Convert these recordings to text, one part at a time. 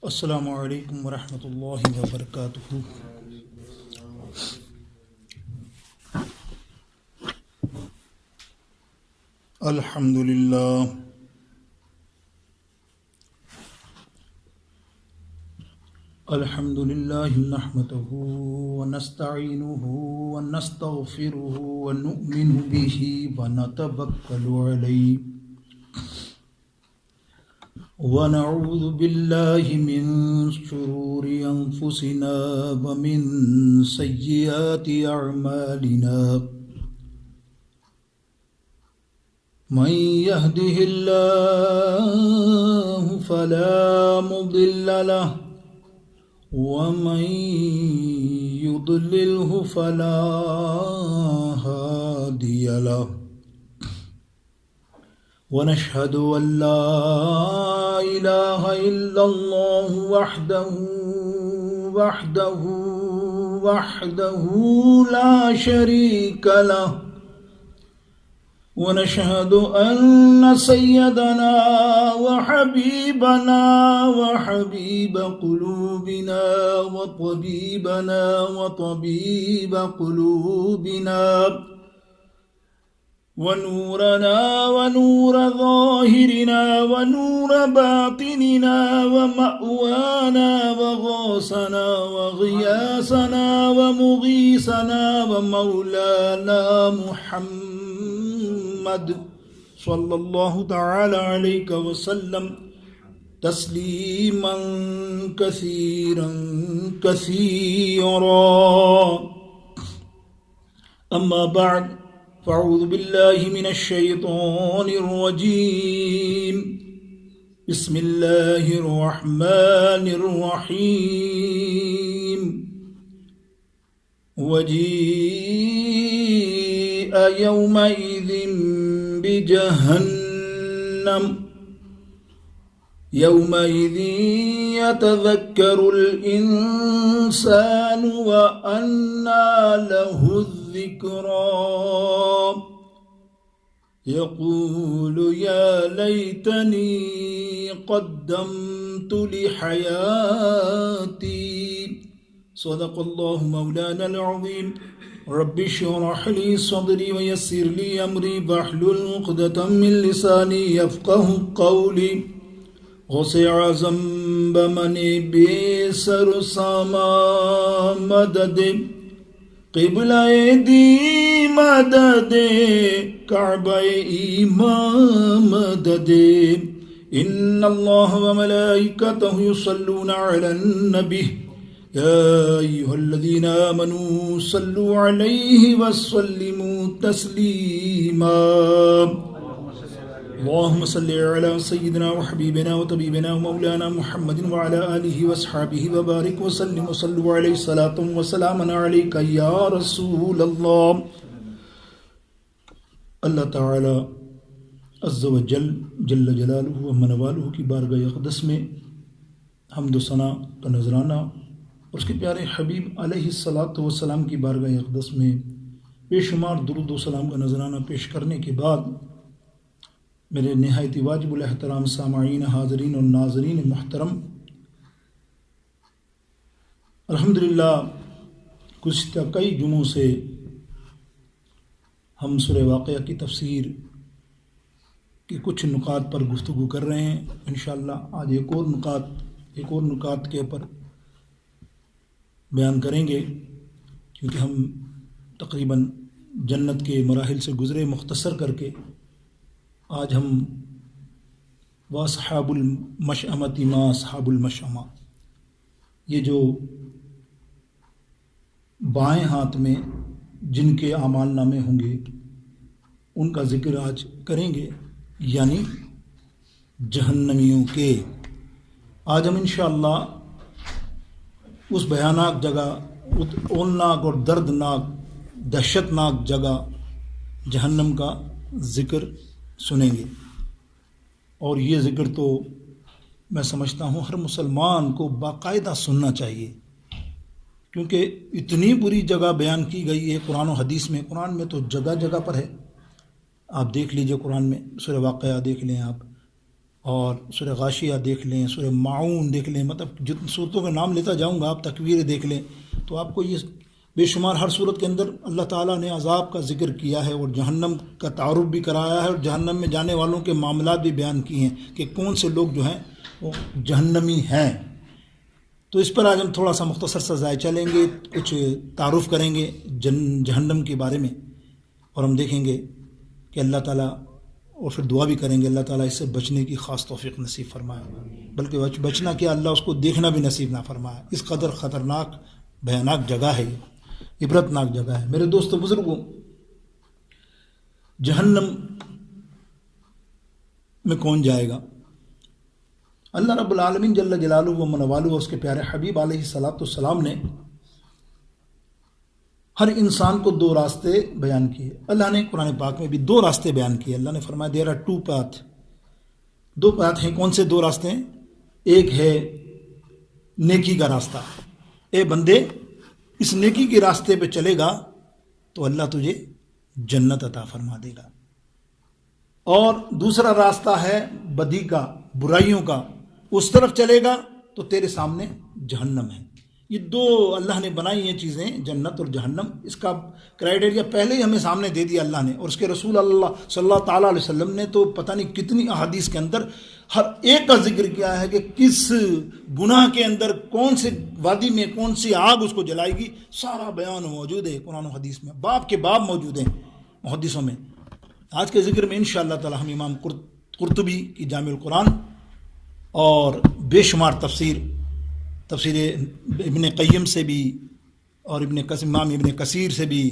السلام علیکم ورحمۃ اللہ وبرکاتہ۔ الحمد للہ نحمده ونستعینه ونستغفره ونؤمن به ونتوکل علیہ ونعوذ باللہ من شرور انفسنا ومن سیئات اعمالنا من يهده الله فلا مضل له ومن يضلله فلا هادي له ونشهد أن لا إله إلا الله وحده لا شريك له ونشهد أن سيدنا وحبيبنا وحبيب قلوبنا وطبيب قلوبنا ونورنا ونور ظاهرنا ونور باطننا ومأوانا وغوثنا وغياثنا ومغيثنا ومولانا محمد صلى الله تعالى عليك وسلم تسليما كثيرا أما بعد فاعوذ باللہ من الشیطان الرجیم بسم اللہ الرحمن الرحیم وجیء یومئذ بجہنم یومئذ یتذکر الانسان وأنى له الذکری يقول يا ليتني قدمت لحياتي صدق الله مولانا العظيم رب اشرح لي صدري ويسر لي أمري واحلل عقدة من لساني يفقه قولي غسع ذنب من بيسر سما مدد قبلہ دی مدد کعبہ ایمان مدد ان اللہ وملائکتہ یصلون علی النبی یا ایہا الذین آمنوا صلوا علیہ وسلموا تسلیما اللهم صل على سيدنا وحبيبنا وطبيبنا ومولانا محمد وعلى آله وصحبه وبارك وسلم وصلوا عليه صلاة وسلاما عليك يا رسول الله۔ اللہ تعالی عز و جل جلالہ و منوالہ کی بارگاہ اقدس میں حمد و ثنا کا نذرانہ اور اس کے پیارے حبیب علیہ الصلاۃ والسلام کی بارگاہ اقدس میں بے شمار درود و سلام کا نذرانہ پیش کرنے کے بعد میرے نہایت واجب الاحترام سامعین، حاضرین اور ناظرین محترم، الحمدللہ گزشتہ کئی جمعوں سے ہم سورہ واقعہ کی تفسیر کے کچھ نکات پر گفتگو کر رہے ہیں۔ انشاءاللہ آج ایک اور نکات کے اوپر بیان کریں گے، کیونکہ ہم تقریباً جنت کے مراحل سے گزرے مختصر کر کے۔ آج ہم واصحاب المشأمۃ ما اصحاب المشأمہ، یہ جو بائیں ہاتھ میں جن کے اعمال نامے ہوں گے ان کا ذکر آج کریں گے، یعنی جہنمیوں کے۔ آج ہم انشاءاللہ اس بھیانک جگہ، اولناک اور دردناک دہشتناک جگہ جہنم کا ذکر سنیں گے، اور یہ ذکر تو میں سمجھتا ہوں ہر مسلمان کو باقاعدہ سننا چاہیے، کیونکہ اتنی بری جگہ بیان کی گئی ہے قرآن و حدیث میں۔ قرآن میں تو جگہ جگہ پر ہے، آپ دیکھ لیجئے، قرآن میں سورہ واقعہ دیکھ لیں آپ، اور سورہ غاشیہ دیکھ لیں، سورہ معون دیکھ لیں، مطلب جتنی صورتوں کا نام لیتا جاؤں گا، آپ تکویر دیکھ لیں تو آپ کو یہ بے شمار ہر صورت کے اندر اللہ تعالیٰ نے عذاب کا ذکر کیا ہے اور جہنم کا تعارف بھی کرایا ہے اور جہنم میں جانے والوں کے معاملات بھی بیان کیے ہیں کہ کون سے لوگ جو ہیں وہ جہنمی ہیں۔ تو اس پر آج ہم تھوڑا سا مختصر سا ضائع چلیں گے، کچھ تعارف کریں گے جہنم کے بارے میں، اور ہم دیکھیں گے کہ اللہ تعالیٰ، اور پھر دعا بھی کریں گے اللہ تعالیٰ اس سے بچنے کی خاص توفیق نصیب فرمائے، بلکہ بچنا کیا، اللہ اس کو دیکھنا بھی نصیب نہ فرمائے۔ اس قدر خطرناک بھیانک جگہ ہے، یہ عبرتناک جگہ ہے۔ میرے دوستو بزرگوں، جہنم میں کون جائے گا؟ اللہ رب العالمین جل جلالہ و منوالہ اور اس کے پیارے حبیب علیہ الصلوۃ والسلام نے ہر انسان کو دو راستے بیان کیے۔ اللہ نے قرآن پاک میں بھی دو راستے بیان کیے۔ اللہ نے فرمایا دیر آر ٹو پاتھ، دو پاتھ ہیں۔ کون سے دو راستے ہیں؟ ایک ہے نیکی کا راستہ، اے بندے اس نیکی کے راستے پہ چلے گا تو اللہ تجھے جنت عطا فرما دے گا، اور دوسرا راستہ ہے بدی کا، برائیوں کا، اس طرف چلے گا تو تیرے سامنے جہنم ہے۔ یہ دو اللہ نے بنائی ہیں چیزیں، جنت اور جہنم۔ اس کا کرائیٹیریا پہلے ہی ہمیں سامنے دے دیا اللہ نے، اور اس کے رسول اللہ صلی اللہ تعالیٰ علیہ وسلم نے تو پتہ نہیں کتنی احادیث کے اندر ہر ایک کا ذکر کیا ہے کہ کس گناہ کے اندر کون سے وادی میں کون سی آگ اس کو جلائے گی، سارا بیان موجود ہے قرآن و حدیث میں، باب کے باب موجود ہیں محدثوں میں۔ آج کے ذکر میں انشاءاللہ تعالی ہم امام قرطبی کی جامع القرآن اور بے شمار تفسیر ابن قیم سے بھی، اور امام ابن کثیر سے بھی،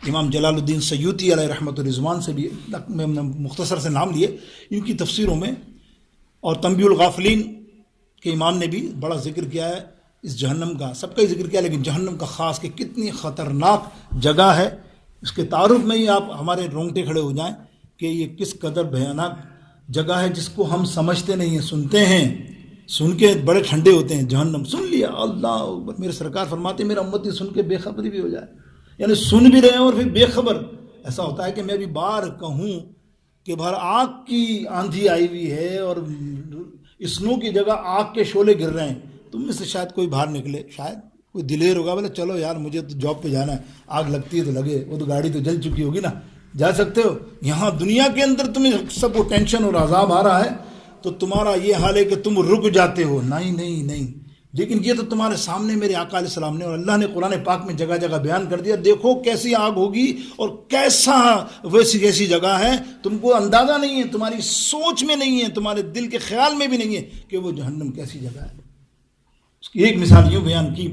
امام جلال الدین سیوطی علیہ رحمۃ الرضوان سے بھی، میں مختصر سے نام لیے ان کی تفسیروں میں، اور تنبیہ الغافلین کے امام نے بھی بڑا ذکر کیا ہے اس جہنم کا، سب کا ہی ذکر کیا، لیکن جہنم کا خاص کہ کتنی خطرناک جگہ ہے۔ اس کے تعارف میں ہی آپ ہمارے رونگٹے کھڑے ہو جائیں کہ یہ کس قدر بھیانک جگہ ہے، جس کو ہم سمجھتے نہیں ہیں، سنتے ہیں، سن کے بڑے ٹھنڈے ہوتے ہیں۔ جہنم سن لیا، اللہ اکبر، میرے سرکار فرماتے ہیں میرا امتی سن کے بے خبری بھی ہو جائے، یعنی سن بھی رہے ہیں اور پھر بے خبر۔ ایسا ہوتا ہے کہ میں بھی بار کہوں کہ بھر آگ کی آندھی آئی ہوئی ہے اور اسنو کی جگہ آگ کے شعلے گر رہے ہیں، تم میں سے شاید کوئی باہر نکلے، شاید کوئی دلیر ہوگا، بولے چلو یار مجھے تو جاب پہ جانا ہے، آگ لگتی ہے تو لگے، وہ تو گاڑی تو جل چکی ہوگی نا، جا سکتے ہو۔ یہاں دنیا کے اندر تمہیں سب کو ٹینشن اور عذاب آ رہا ہے تو تمہارا یہ حال ہے کہ تم رک جاتے ہو، نہیں، لیکن یہ تو تمہارے سامنے میرے آقا علیہ السلام نے اور اللہ نے قرآن پاک میں جگہ جگہ بیان کر دیا، دیکھو کیسی آگ ہوگی اور کیسا ویسی جگہ ہے، تم کو اندازہ نہیں ہے، تمہاری سوچ میں نہیں ہے، تمہارے دل کے خیال میں بھی نہیں ہے کہ وہ جہنم کیسی جگہ ہے۔ اس کی ایک مثال یوں بیان کی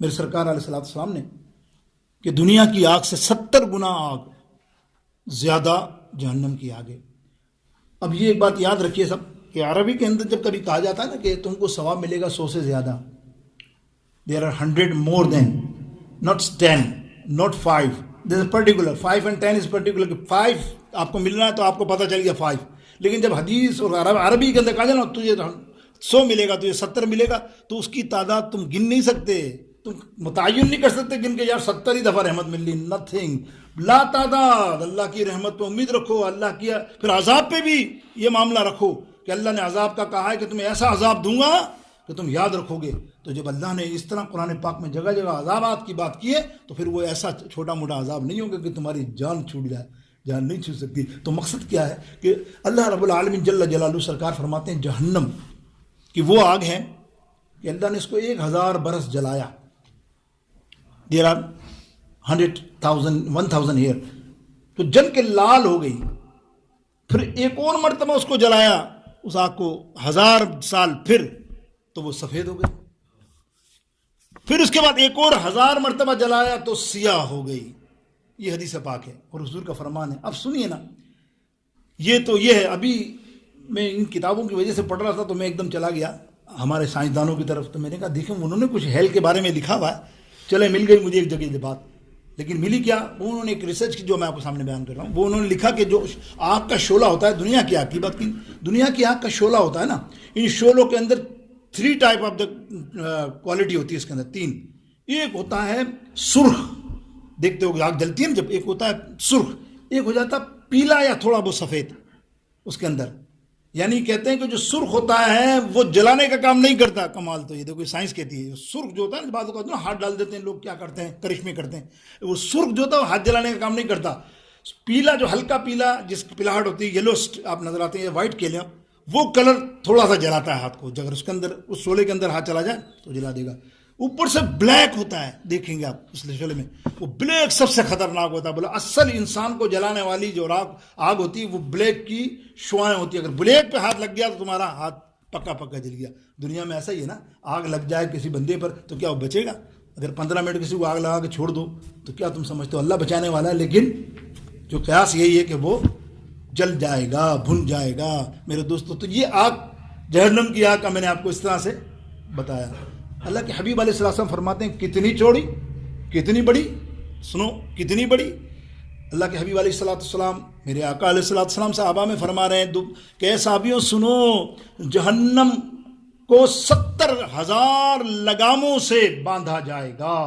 میرے سرکار علیہ السلام نے کہ دنیا کی آگ سے 70 گنا آگ زیادہ جہنم کی آگ ہے۔ اب یہ ایک بات یاد رکھیے سب کہ عربی کے اندر جب کبھی کہا جاتا ہے نا کہ تم کو ثواب ملے گا 100 سے زیادہ، there are 100 more than, not 10 not 5، there is particular 5 and 10 is particular کہ 5 آپ کو ملنا ہے تو آپ کو پتہ چل گیا 5، لیکن جب حدیث اور عربی کے اندر کہا جائے نا تجھے 100 ملے گا، تجھے 70 ملے گا، تو اس کی تعداد تم گن نہیں سکتے، تم متعین نہیں کر سکتے گن کے یار 70 ہی دفعہ رحمت مل لی، نتھنگ، لا تعداد۔ اللہ کی رحمت پہ امید رکھو، اللہ کی، پھر عذاب پہ بھی یہ معاملہ رکھو کہ اللہ نے عذاب کا کہا ہے کہ تمہیں ایسا عذاب دوں گا کہ تم یاد رکھو گے۔ تو جب اللہ نے اس طرح قرآن پاک میں جگہ جگہ عذابات کی بات کی ہے تو پھر وہ ایسا چھوٹا موٹا عذاب نہیں ہوگا کہ تمہاری جان چھوٹ جائے، جان نہیں چھوٹ سکتی۔ تو مقصد کیا ہے کہ اللہ رب العالمین جل جلالہ سرکار فرماتے ہیں جہنم کہ وہ آگ ہے کہ اللہ نے اس کو 1000 برس جلایا، دیر آر 1000 ایئر، تو جل کے لال ہو گئی، پھر ایک اور مرتبہ اس کو جلایا اس آگ کو 1000 سال، پھر تو وہ سفید ہو گئی، پھر اس کے بعد ایک اور 1000 مرتبہ جلایا تو سیاہ ہو گئی۔ یہ حدیث پاک ہے اور حضور کا فرمان ہے۔ اب سنیے نا، یہ تو یہ ہے۔ ابھی میں ان کتابوں کی وجہ سے پڑھ رہا تھا تو میں ایک دم چلا گیا ہمارے سائنسدانوں کی طرف، تو میں نے کہا دیکھیں انہوں نے کچھ ہیل کے بارے میں لکھا ہوا ہے، چلے مل گئی مجھے ایک جگہ یہ بات، لیکن ملی کیا، انہوں نے ایک ریسرچ کی جو میں آپ کو سامنے بیان کر رہا ہوں، وہ انہوں نے لکھا کہ جو آگ کا شعلہ ہوتا ہے، دنیا کی آگ کی بات کی، دنیا کی آگ کا شعلہ ہوتا ہے نا، ان شعلوں کے اندر 3 ٹائپ آف دا کوالٹی ہوتی ہے اس کے اندر، 3۔ ایک ہوتا ہے سرخ، دیکھتے ہو آگ جلتی ہے نا جب، ایک ہوتا ہے سرخ، ایک ہو جاتا پیلا یا تھوڑا بہت سفید اس کے اندر، یعنی کہتے ہیں کہ جو سرخ ہوتا ہے وہ جلانے کا کام نہیں کرتا. کمال تو یہ دیکھو سائنس کہتی ہے سرخ جو ہوتا ہے نا بعض اوقات نا ہاتھ ڈال دیتے ہیں لوگ, کیا کرتے ہیں کرشمے کرتے ہیں, وہ سرخ جو ہوتا ہے وہ ہاتھ جلانے کا کام نہیں کرتا. پیلا جو ہلکا پیلا جس کی پلاہٹ ہوتی ہے یلو آپ نظر آتے ہیں, وائٹ کیلیا, وہ کلر تھوڑا سا جلاتا ہے ہاتھ کو. اگر اس کے اندر اس شعلے کے اندر ہاتھ چلا جائے تو جلا دے گا. اوپر سے بلیک ہوتا ہے, دیکھیں گے آپ اس شعلے میں وہ بلیک سب سے خطرناک ہوتا ہے. بولا اصل انسان کو جلانے والی جو آگ ہوتی ہے وہ بلیک کی شعائیں ہوتی ہے. اگر بلیک پہ ہاتھ لگ گیا تو تمہارا ہاتھ پکا پکا جل گیا. دنیا میں ایسا ہی ہے نا, آگ لگ جائے کسی بندے پر تو کیا وہ بچے گا؟ اگر 15 منٹ کسی کو آگ لگا کے چھوڑ دو تو کیا تم سمجھتے ہو اللہ بچانے والا ہے؟ لیکن جو قیاس یہی ہے کہ وہ جل جائے گا, بھن جائے گا. میرے دوستو تو یہ آگ جہنم کی آگ کا میں نے آپ کو اس طرح سے بتایا. اللہ کے حبیب علیہ السلام فرماتے ہیں کتنی چوڑی کتنی بڑی, سنو کتنی بڑی. اللہ کے حبیب علیہ السلام میرے آقا علیہ السلام صحابہ میں فرما رہے ہیں کہ صحابیوں سنو, جہنم کو 70,000 لگاموں سے باندھا جائے گا.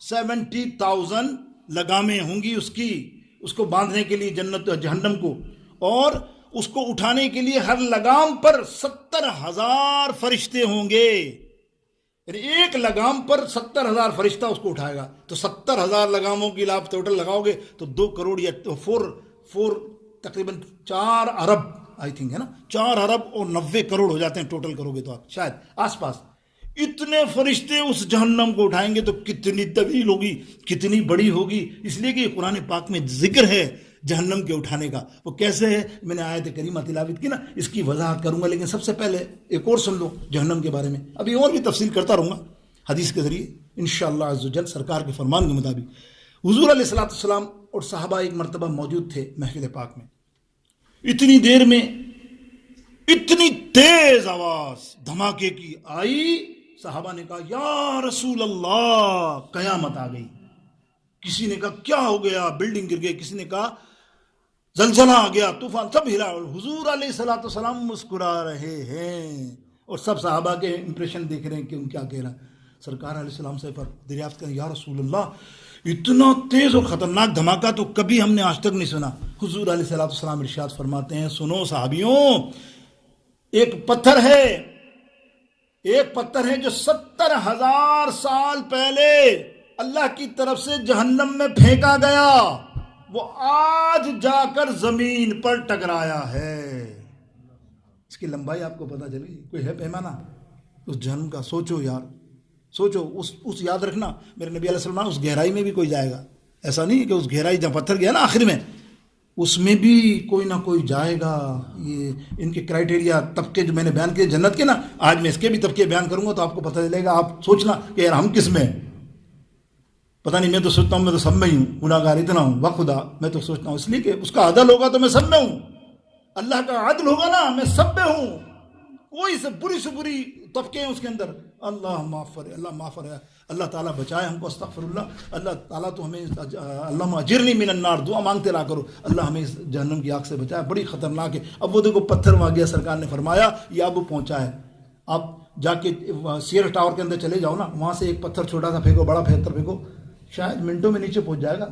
70,000 لگامیں ہوں گی اس کو باندھنے کے لیے جہنم کو, اور اس کو اٹھانے کے لیے ہر لگام پر 70,000 فرشتے ہوں گے. یعنی ایک لگام پر 70,000 فرشتہ اس کو اٹھائے گا. تو 70,000 لگاموں کی آپ ٹوٹل لگاؤ گے تو 2 کروڑ یا 4 تقریباً 4 ارب آئی تھنک ہے نا, 4 ارب اور 90 کروڑ ہو جاتے ہیں ٹوٹل کرو گے تو آپ شاید آس پاس. اتنے فرشتے اس جہنم کو اٹھائیں گے تو کتنی طویل ہوگی, کتنی بڑی ہوگی. اس لیے کہ قرآن پاک میں ذکر ہے جہنم کے اٹھانے کا. وہ کیسے ہے میں نے آیت کریمہ تلاوت کی نا, اس کی وضاحت کروں گا. لیکن سب سے پہلے ایک اور سن لو جہنم کے بارے میں. ابھی اور بھی تفصیل کرتا رہوں گا حدیث کے ذریعے انشاءاللہ عز و جل سرکار کے فرمان کے مطابق. حضور علیہ السلام اور صحابہ ایک مرتبہ موجود تھے محفل پاک میں. اتنی دیر میں اتنی تیز آواز دھماکے کی آئی, صحابہ نے کہا یا رسول اللہ قیامت آ گئی. کسی نے کہا کیا ہو گیا, بلڈنگ گر گئی. کسی نے کہا زلزلہ آ گیا, طوفان, سب ہلا. حضور علیہ السلام مسکرا رہے ہیں اور سب صحابہ کے امپریشن دیکھ رہے ہیں کہ ان کیا کہہ رہا ہے. سرکار علیہ السلام سے پر دریافت کریں یا رسول اللہ اتنا تیز اور خطرناک دھماکہ تو کبھی ہم نے آج تک نہیں سنا. حضور علیہ السلام ارشاد فرماتے ہیں سنو صحابیوں, ایک پتھر ہے جو 70,000 سال پہلے اللہ کی طرف سے جہنم میں پھینکا گیا, وہ آج جا کر زمین پر ٹکرایا ہے. اس کی لمبائی آپ کو پتہ چلے, کوئی ہے پیمانہ اس جہنم کا؟ سوچو یار, سوچو. اس یاد رکھنا میرے نبی علیہ السلام اس گہرائی میں بھی کوئی جائے گا. ایسا نہیں کہ اس گہرائی جہاں پتھر گیا نا آخر میں, اس میں بھی کوئی نہ کوئی جائے گا. یہ ان کے کرائٹیریا طبقے جو میں نے بیان کیے جنت کے نا, آج میں اس کے بھی طبقے بیان کروں گا تو آپ کو پتہ چلے گا. آپ سوچنا کہ یار ہم کس میں ہیں. پتہ نہیں, میں تو سوچتا ہوں میں تو سب میں ہی ہوں, گناہگار اتنا ہوں بخدا. میں تو سوچتا ہوں اس لیے کہ اس کا عدل ہوگا تو میں سب میں ہوں, اللہ کا عدل ہوگا نا میں سب میں ہوں. کوئی سے بری طبقے ہیں اس کے اندر. اللہ معاف کرے, اللہ معاف کرے, اللہ تعالیٰ بچائے ہم کو. استغفر اللہ. اللہ تعالیٰ تو ہمیں اللہم اجرنی من النار دعا مانگتے رہا کرو, اللہ ہمیں اس جہنم کی آگ سے بچائے, بڑی خطرناک ہے. اب وہ دیکھو پتھر وہاں گیا, سرکار نے فرمایا یہ اب پہنچا ہے. آپ جا کے سیئر ٹاور کے اندر چلے جاؤ نا, وہاں سے ایک پتھر چھوٹا سا پھینکو, بڑا پتھر پھینکو, شاید منٹوں میں نیچے پہنچ جائے گا.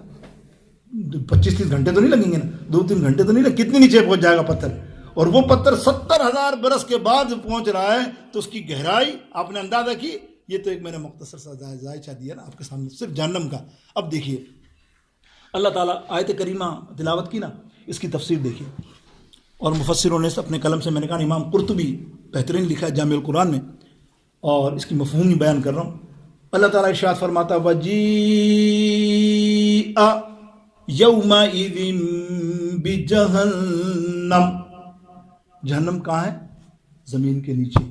25-30 گھنٹے تو نہیں لگیں گے نا, 2-3 گھنٹے تو نہیں لگیں, کتنی نیچے پہنچ جائے گا پتھر. اور وہ پتھر 70,000 برس کے بعد پہنچ رہا ہے تو اس کی گہرائی آپ نے اندازہ کی. یہ تو ایک میں نے مختصر سا ذائچہ دیا نا آپ کے سامنے صرف جہنم کا. اب دیکھیے اللہ تعالیٰ آیت کریمہ تلاوت کی نا, اس کی تفسیر دیکھیے. اور مفسروں نے اپنے قلم سے, میں نے کہا امام قرطبی بہترین لکھا ہے جامع القرآن میں, اور اس کی مفہوم ہی بیان کر رہا ہوں. اللہ تعالیٰ ارشاد فرماتا وَجِیءَ يَوْمَئِذٍ بِجَهَنَّمَ. جہنم کہاں ہے؟ زمین کے نیچے.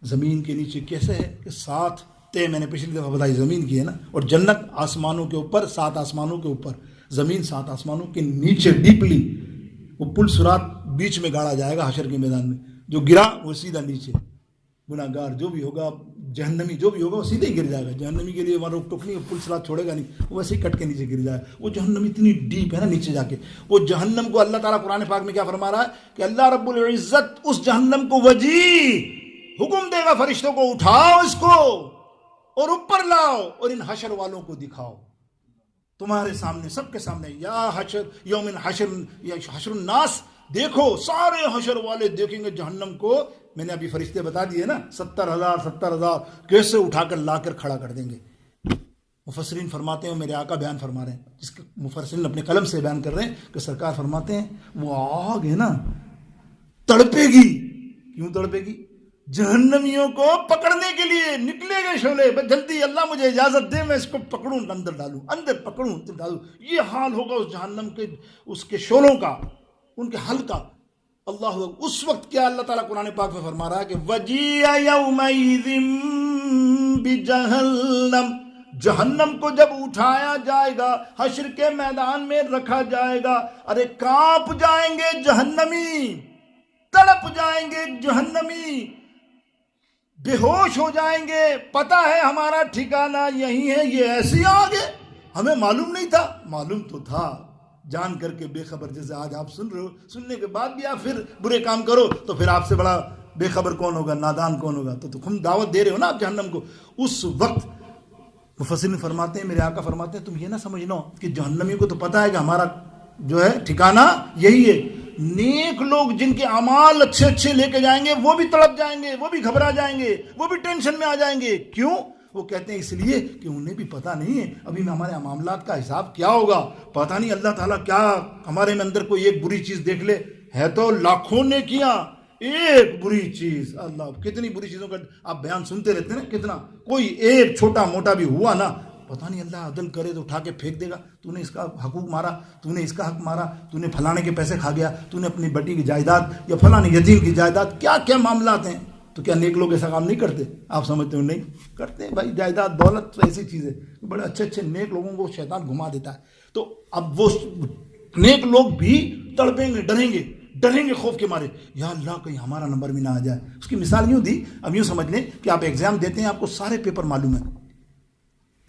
زمین کے نیچے کیسے ہے کہ 7 تے میں نے پچھلی دفعہ بتائی زمین کی ہے نا, اور جنت آسمانوں کے اوپر, 7 آسمانوں کے اوپر, زمین 7 آسمانوں کے نیچے ڈیپلی. وہ پل سرات بیچ میں گاڑا جائے گا حشر کے میدان میں, جو گرا وہ سیدھا نیچے. گناہگار جو بھی ہوگا, جہنمی جو بھی ہوگا وہ سیدھے ہی گر جائے گا. جہنمی کے لیے وہاں روک ٹوک نہیں, پل سرات چھوڑے گا نہیں, وہ ویسے ہی کٹ کے نیچے گر جائے گا. وہ جہنم اتنی ڈیپ ہے نا نیچے جا کے. وہ جہنم کو اللہ تعالیٰ قرآن پاک میں کیا فرما رہا ہے کہ اللہ رب العزت اس جہنم کو حکم دے گا فرشتوں کو, اٹھاؤ اس کو اور اوپر لاؤ اور ان حشر والوں کو دکھاؤ تمہارے سامنے, سب کے سامنے. یا حشر یوم حشر, یا حشر الناس دیکھو سارے حشر والے دیکھیں گے جہنم کو. میں نے ابھی فرشتے بتا دیے نا 70,000 کیسے اٹھا کر لا کر کھڑا کر دیں گے. مفسرین فرماتے ہیں, میرے آقا بیان فرما رہے ہیں, جس کے مفسرین اپنے قلم سے بیان کر رہے ہیں کہ سرکار فرماتے ہیں وہ آگ ہے نا تڑپے گی. کیوں تڑپے گی؟ جہنمیوں کو پکڑنے کے لیے نکلے گئے شعلے. جلدی اللہ مجھے اجازت دے میں اس کو پکڑوں, اندر ڈالوں, اندر پکڑوں ڈالوں. یہ حال ہوگا اس جہنم کے, اس کے شعلوں کا, ان کے حل کا. اللہ اس وقت کیا اللہ تعالیٰ قرآن پاک میں فرما رہا ہے کہ وَجِيَ يَوْمَئِذٍ بِجَهَنَّمَ, جہنم کو جب اٹھایا جائے گا, حشر کے میدان میں رکھا جائے گا, ارے کانپ جائیں گے جہنمی, تڑپ جائیں گے جہنمی, بے ہوش ہو جائیں گے. پتہ ہے ہمارا ٹھکانہ یہی ہے, یہ ایسی آگ ہے, ہمیں معلوم نہیں تھا. معلوم تو تھا, جان کر کے بے خبر. جیسے آج آپ سن رہے ہو, سننے کے بعد بھی آپ پھر برے کام کرو تو پھر آپ سے بڑا بے خبر کون ہوگا, نادان کون ہوگا. تو تم دعوت دے رہے ہو نا آپ جہنم کو. اس وقت مفسرین فرماتے ہیں, میرے آقا فرماتے ہیں, تم یہ نہ سمجھنا کہ جہنمی کو تو پتہ ہے کہ ہمارا جو ہے ٹھکانہ یہی ہے. نیک لوگ جن کے اعمال اچھے اچھے لے کے جائیں گے وہ بھی تڑپ جائیں گے, وہ بھی گھبرا جائیں گے, وہ بھی ٹینشن میں آ جائیں گے. کیوں؟ وہ کہتے ہیں اس لیے کہ انہیں بھی پتہ نہیں ہے ابھی ہمارے معاملات کا حساب کیا ہوگا. پتہ نہیں اللہ تعالیٰ کیا ہمارے میں اندر کوئی ایک بری چیز دیکھ لے. ہے تو لاکھوں نے کیا, ایک بری چیز. اللہ کتنی بری چیزوں کا آپ بیان سنتے رہتے ہیں نا, کتنا کوئی ایک چھوٹا موٹا بھی ہوا نا, پتہ نہیں اللہ عدل کرے تو اٹھا کے پھینک دے گا. تو نے اس کا حقوق مارا, تو نے اس کا حق مارا, تو نے فلانے کے پیسے کھا گیا, تو نے اپنی بیٹی کی جائیداد یا فلانے یتیم کی جائیداد, کیا کیا معاملات ہیں. تو کیا نیک لوگ ایسا کام نہیں کرتے؟ آپ سمجھتے ہو نہیں کرتے. بھائی جائیداد دولت تو ایسی چیز ہے, بڑے اچھے اچھے نیک لوگوں کو شیطان گھما دیتا ہے. تو اب وہ نیک لوگ بھی تڑپیں گے, ڈریں گے خوف کے مارے, یا اللہ کہیں ہمارا نمبر بھی نہ آ جائے. اس کی مثال یوں دی, اب یوں سمجھ لیں کہ آپ ایگزام دیتے ہیں, آپ کو سارے پیپر معلوم ہیں,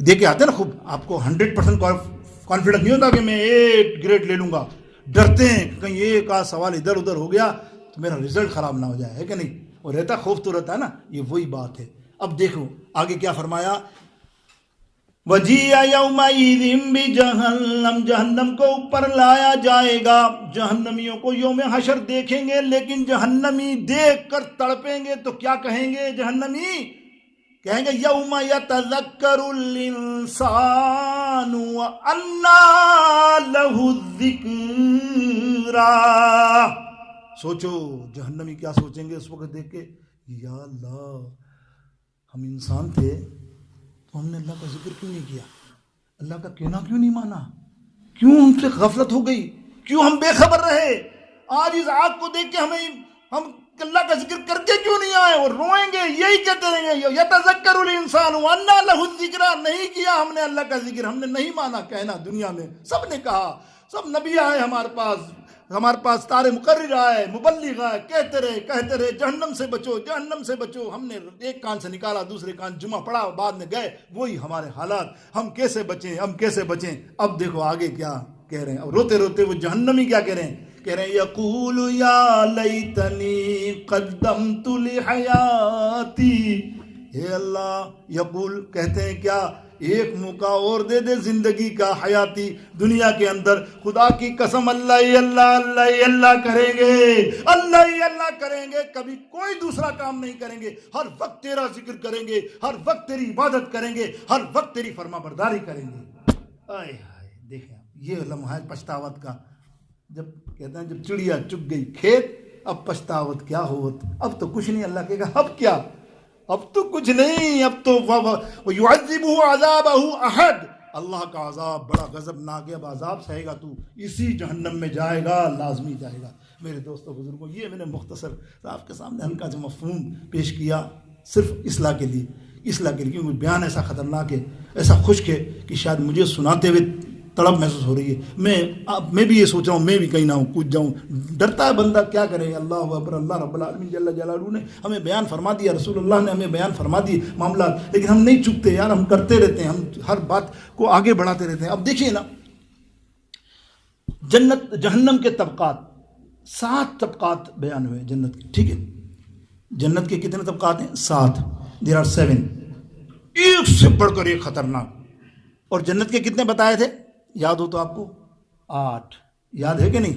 دے کے آتے ہیں نا خوب, آپ کو 100% کانفیڈنس نہیں ہوتا کہ میں 8 گریڈ لے لوں گا. ڈرتے ہیں کہیں ایک آدھ سوال ادھر ادھر ہو گیا تو میرا رزلٹ خراب نہ ہو جائے, ہے کہ نہیں. اور رہتا خوف تو رہتا ہے نا. یہ وہی بات ہے. اب دیکھو آگے کیا فرمایا, وَجِيَ يَوْمَئِذٍ بِجَهَنَّمَ, جہنم کو اوپر لایا جائے گا. جہنمیوں کو یوم حشر دیکھیں گے, لیکن جہنمی دیکھ کر تڑپیں گے تو کیا کہیں گے جہنمی؟ کہیں گے یوم یتذکر الانسان وَأَنَّى لَهُ الذِّکْرَى. سوچو جہنمی کیا سوچیں گے اس وقت دیکھ کے, یا اللہ ہم انسان تھے تو ہم نے اللہ کا ذکر کیوں نہیں کیا, اللہ کا کہنا کیوں نہیں مانا, کیوں ہم سے غفلت ہو گئی, کیوں ہم بے خبر رہے. آج اس آگ کو دیکھ کے ہم اللہ کا ذکر کر کے کیوں نہیں آئے, اور روئیں گے, یہی کہتے رہیں گے یتذکر الانسان وَأَنَّى لَهُ الذِّکْرَى. نہیں کیا ہم نے اللہ کا ذکر, ہم نے نہیں مانا کہنا. دنیا میں سب نے کہا, سب نبی آئے ہمارے پاس تارے مقرر آئے, مبلغ آئے, کہتے رہے جہنم سے بچو, جہنم سے بچو. ہم نے ایک کان سے نکالا دوسرے کان جمعہ پڑا, بعد میں گئے. وہی ہمارے حالات, ہم کیسے بچیں. اب دیکھو آگے کیا کہہ رہے ہیں. اب روتے روتے وہ جہنمی کیا کہہ رہے ہیں, یقول یا لیتنی قدمت لحیاتی. اے اللہ, یقول کہتے ہیں کیا, ایک موقع اور دے دے زندگی کا, حیاتی دنیا کے اندر. خدا کی قسم اللہ کریں گے, کبھی کوئی دوسرا کام نہیں کریں گے. ہر وقت تیرا ذکر کریں گے, ہر وقت تیری عبادت کریں گے, ہر وقت تیری فرما برداری کریں گے. آئے ہائے, دیکھیں یہ لمحہ پچھتاوت کا. جب کہتے ہیں جب چڑیا چگ گئی کھیت, اب پچھتاوت کیا ہوت, اب تو کچھ نہیں. اللہ کہے گا اب کیا, اب تو کچھ نہیں. اب تو وَيُعَذِّبُهُ عَذَابَهُ أَحَدٌ, اللہ کا عذاب بڑا غضبناک ہے. اب عذاب سہے گا تو اسی جہنم میں جائے گا, لازمی جائے گا. میرے دوستوں بزرگوں, یہ میں نے مختصر آپ کے سامنے ہلکا جو مفہوم پیش کیا, صرف اصلاح کے لیے, کیونکہ بیان ایسا خطرناک ہے, ایسا خشک ہے کہ شاید مجھے سناتے ہوئے تڑپ محسوس ہو رہی ہے. میں بھی یہ سوچ رہا ہوں, میں بھی کہیں نہ کود جاؤں. ڈرتا ہے بندہ, کیا کرے. اللہ اکبر, اللہ رب العالمین جل جلالہ نے ہمیں بیان فرما دیا, رسول اللہ نے ہمیں بیان فرما دیے معاملات, لیکن ہم نہیں چکتے یار, ہم کرتے رہتے ہیں, ہم ہر بات کو آگے بڑھاتے رہتے ہیں. اب دیکھیے نا, جہنم کے طبقات, 7 طبقات بیان ہوئے جنت کے, ٹھیک ہے. جنت کے کتنے طبقات ہیں؟ 7. دیر آر 7, ایک سے بڑھ کر ایک خطرناک. اور جنت کے کتنے بتائے تھے, یاد ہو تو آپ کو 8, یاد ہے کہ نہیں؟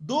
2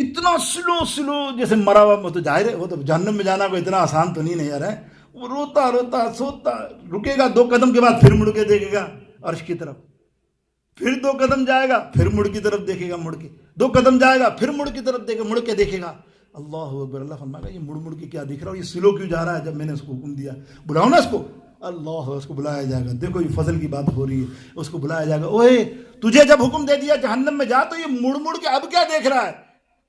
اتنا سلو جیسے مرا ہوا. وہ تو ظاہر ہے وہ تو جہنم میں جانا کوئی اتنا آسان تو نہیں یار ہے. وہ روتا سوتا رکے گا 2 قدم کے بعد پھر مڑ کے دیکھے گا عرش کی طرف, پھر 2 قدم جائے گا پھر مڑ کی طرف دیکھے گا, مڑ کے 2 قدم جائے گا پھر مڑ کی طرف مڑ کے دیکھے گا. اللہ اکبر. اللہ فرمائے گا یہ مڑ کے کیا دیکھ رہا ہو, یہ سلو کیوں جا رہا ہے؟ جب میں نے اس کو حکم دیا بلاؤ نا اس کو. اللہ اس کو بلایا جائے گا. دیکھو یہ فضل کی بات ہو رہی ہے. اس کو بلایا جائے گا, اوے تجھے جب حکم دے دیا جہنم میں جا تو یہ مڑ کے اب کیا دیکھ رہا ہے؟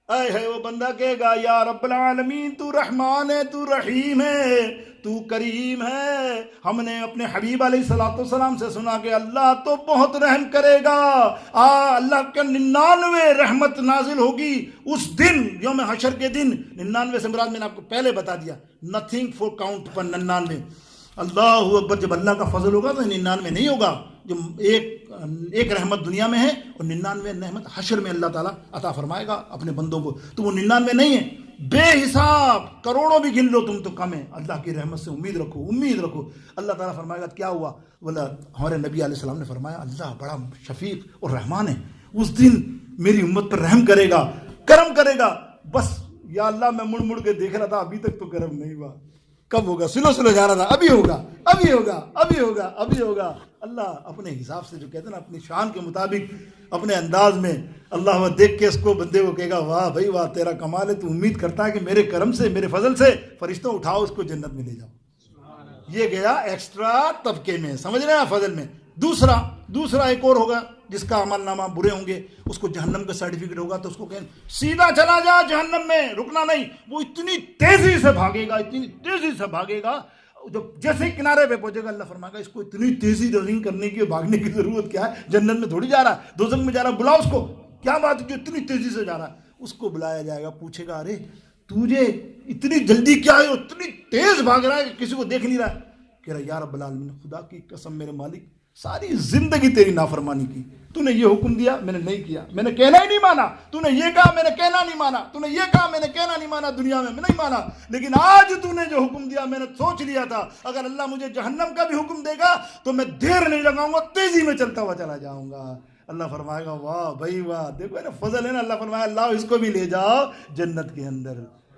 اے ہے وہ بندہ کہے گا یا رب العالمین تو رحمان ہے, تو رحیم ہے, تو کریم ہے. ہم نے اپنے حبیب علیہ الصلوۃ والسلام سے سنا کہ اللہ تو بہت رحم کرے گا. اللہ کا 99 رحمت نازل ہوگی اس دن, یوم حشر کے دن. 99 سے مراد میں نے آپ کو پہلے بتا دیا, نتھنگ فور کاؤنٹ پر 99. اللہ اکبر. جب اللہ کا فضل ہوگا تو 99 نہیں ہوگا. جو ایک رحمت دنیا میں ہے اور 99 رحمت حشر میں اللہ تعالیٰ عطا فرمائے گا اپنے بندوں کو. تو وہ 99 نہیں ہے, بے حساب کروڑوں بھی گن لو تم تو کم ہے. اللہ کی رحمت سے امید رکھو. اللہ تعالیٰ فرمائے گا کیا ہوا؟ بولا ہمارے نبی علیہ السلام نے فرمایا اللہ بڑا شفیق اور رحمان ہے, اس دن میری امت پر رحم کرے گا, کرم کرے گا. بس یا اللہ میں مڑ کے دیکھ رہا تھا ابھی تک تو کرم نہیں ہوا. کب ہوگا؟ سلو جا رہا تھا, ابھی ہوگا. اللہ اپنے حساب سے جو کہتے ہیں نا, اپنی شان کے مطابق اپنے انداز میں اللہ دیکھ کے اس کو بندے کو کہے گا واہ بھائی واہ تیرا کمال ہے. تو امید کرتا ہے کہ میرے کرم سے میرے فضل سے فرشتوں اٹھاؤ اس کو جنت میں لے جاؤ. یہ گیا ایکسٹرا طبقے میں, سمجھ رہے ہیں فضل میں. دوسرا ایک اور ہوگا جس کا عمل نامہ برے ہوں گے, اس کو جہنم کا سرٹیفکیٹ ہوگا تو اس کو کہیں سیدھا چلا جا جہنم میں, رکنا نہیں. وہ اتنی تیزی سے بھاگے گا جیسے کنارے پہ پہنچے گا. اللہ فرمائے گا اس کو اتنی تیزی رننگ کرنے کی بھاگنے کی ضرورت کیا ہے؟ جنت میں تھوڑی جا رہا ہے, دوزخ میں جا رہا ہے. بلاؤ اس کو, کیا بات ہے جو اتنی تیزی سے جا رہا ہے؟ اس کو بلایا جائے گا, پوچھے گا ارے تجھے اتنی جلدی کیا ہے, اتنی تیز بھاگ رہا ہے کہ کسی کو دیکھ نہیں رہا. کہہ رہا یا رب العالمین خدا کی قسم میرے مالک ساری زندگی تیری نافرمانی کی, تو نے یہ حکم دیا میں نے نہیں کیا, میں نے کہنا ہی نہیں مانا, تو نے یہ کہا میں نے کہنا نہیں مانا, تو نے یہ کہا میں نے کہنا نہیں مانا, دنیا میں نہیں مانا. لیکن آج تو نے جو حکم دیا میں نے سوچ لیا تھا اگر اللہ مجھے جہنم کا بھی حکم دے گا تو میں دیر نہیں لگاؤں گا, تیزی میں چلتا ہوا چلا جاؤں گا. اللہ فرمائے گا واہ بھائی واہ, دیکھو نا فضل ہے نا. اللہ فرمایا اللہ اس کو بھی لے جاؤ جنت کے اندر.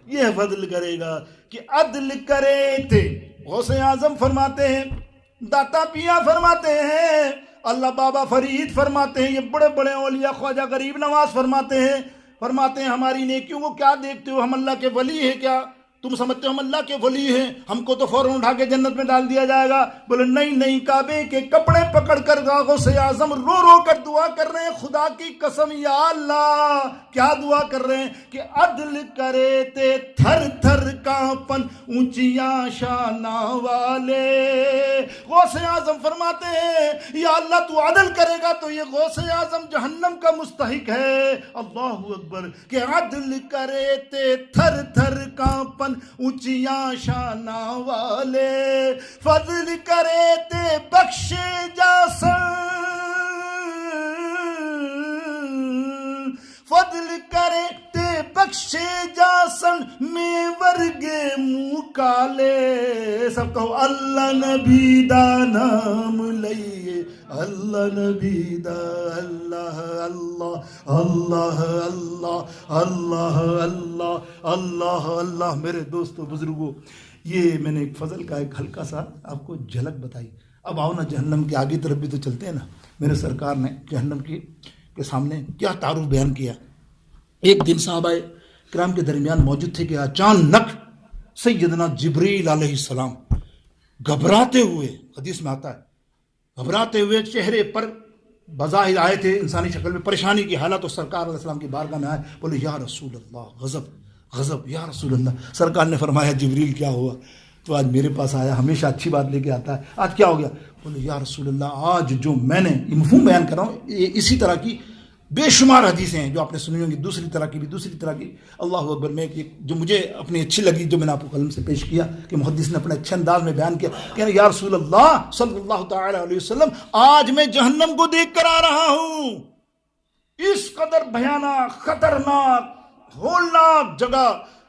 یہ فضل کرے گا کہ عدل کرے تھے. غوث اعظم فرماتے ہیں, داتا پیا فرماتے ہیں, اللہ بابا فرید فرماتے ہیں, یہ بڑے بڑے اولیاء خواجہ غریب نواز فرماتے ہیں ہماری نیکیوں کو کیا دیکھتے ہو, ہم اللہ کے ولی ہیں کیا؟ تم سمجھتے ہو ہم اللہ کے ولی ہیں, ہم کو تو فوراً اٹھا کے جنت میں ڈال دیا جائے گا؟ بولے نہیں, کعبے کے کپڑے پکڑ کر غوث اعظم رو کر دعا کر رہے ہیں, خدا کی قسم یا اللہ. کیا دعا کر رہے ہیں کہ عدل کرے تے تھر تھر کانپن اونچیاں شانہ والے. غوث اعظم فرماتے ہیں یا اللہ تو عدل کرے گا تو یہ غوث اعظم جہنم کا مستحق ہے. اللہ اکبر. کہ عدل کرے تے تھر تھر کانپن اونچیاں شانہ والے, فضل کرے تے بخشے جاسن, فضل کرے تے بخشے جاسن میں ورگے منہ کالے. سب کہو اللہ نبی دا نام لئیے, اللہ نبی دا, اللہ اللہ اللہ اللہ اللہ اللہ اللہ اللہ. میرے دوستو بزرگوں, یہ میں نے ایک فضل کا ایک ہلکا سا آپ کو جھلک بتائی. اب آؤ نا جہنم کے آگے طرف بھی تو چلتے ہیں نا. میرے سرکار نے جہنم کے سامنے کیا تعارف بیان کیا. ایک دن صحابہ کرام کے درمیان موجود تھے کہ اچانک سیدنا جبریل علیہ السلام گھبراتے ہوئے, حدیث میں آتا ہے گھبراتے ہوئے چہرے پر بظاہر آئے تھے انسانی شکل میں, پریشانی کی حالت, اور سرکار علیہ السلام کی بارگاہ میں آئے. بولے یا رسول اللہ غضب یا رسول اللہ. سرکار نے فرمایا جبریل کیا ہوا؟ تو آج میرے پاس آیا, ہمیشہ اچھی بات لے کے آتا ہے, آج کیا ہو گیا؟ بولے یا رسول اللہ آج جو میں نے یہ مفہوم بیان کر رہا ہوں, اسی طرح کی بے شمار حدیثیں ہیں جو آپ نے سنی ہوں گی, دوسری طرح کی. اللہ اکبر. میں جو مجھے اپنی اچھی لگی, جو میں نے آپ کو قلم سے پیش کیا کہ محدث نے اپنے اچھے انداز میں بیان کیا کہ یا رسول اللہ صلی اللہ تعالی علیہ وسلم آج میں جہنم کو دیکھ کر آ رہا ہوں. اس قدر بھیانک, خطرناک, ہولناک جگہ